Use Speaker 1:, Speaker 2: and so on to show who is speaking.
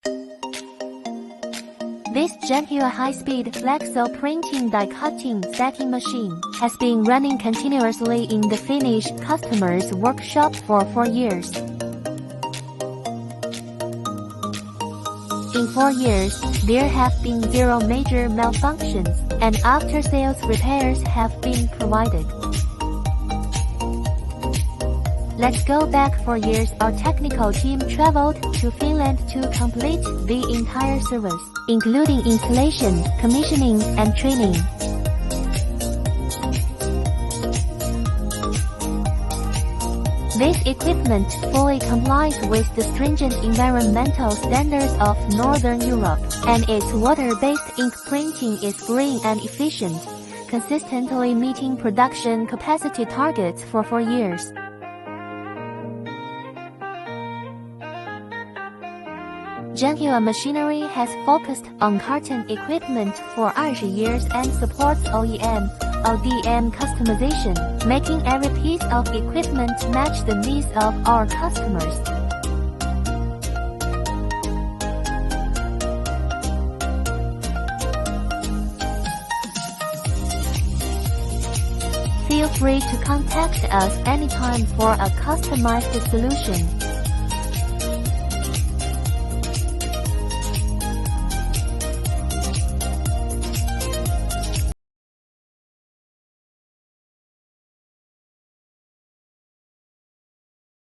Speaker 1: This Zhenhua high-speed flexo printing die-cutting stacking machine has been running continuously in the Finnish customer's workshop for 4 years. In 4 years, there have been 0 major malfunctions, and after-sales repairs have been provided. Let's go back 4 years. Our technical team traveled to Finland to complete the entire service, including installation, commissioning, and training. This equipment fully complies with the stringent environmental standards of Northern Europe, and its water-based ink printing is green and efficient, consistently meeting production capacity targets for 4 years. Zhenhua machinery has focused on carton equipment for 20 years and supports OEM, ODM customization, making every piece of equipment match the needs of our customers. Feel free to contact us anytime for a customized solution.